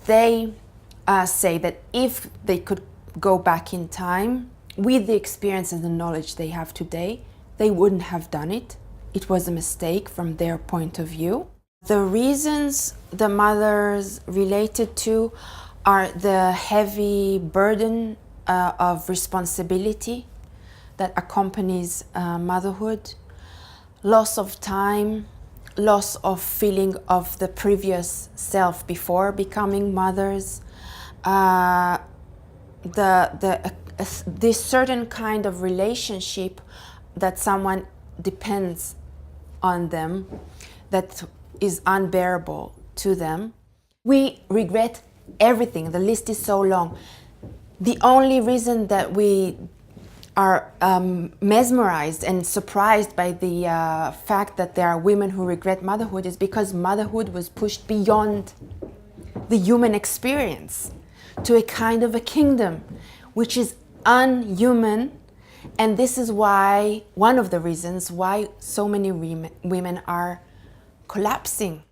they say that if they could go back in time, with the experience and the knowledge they have today, they wouldn't have done it. It was a mistake from their point of view. The reasons the mothers related to are the heavy burden of responsibility that accompanies motherhood, loss of time, loss of feeling of the previous self before becoming mothers, this certain kind of relationship that someone depends on them, that is unbearable to them. We regret everything. The list is so long. The only reason that we are mesmerized and surprised by the fact that there are women who regret motherhood is because motherhood was pushed beyond the human experience to a kind of a kingdom which is unhuman. And this is why, one of the reasons why so many women are collapsing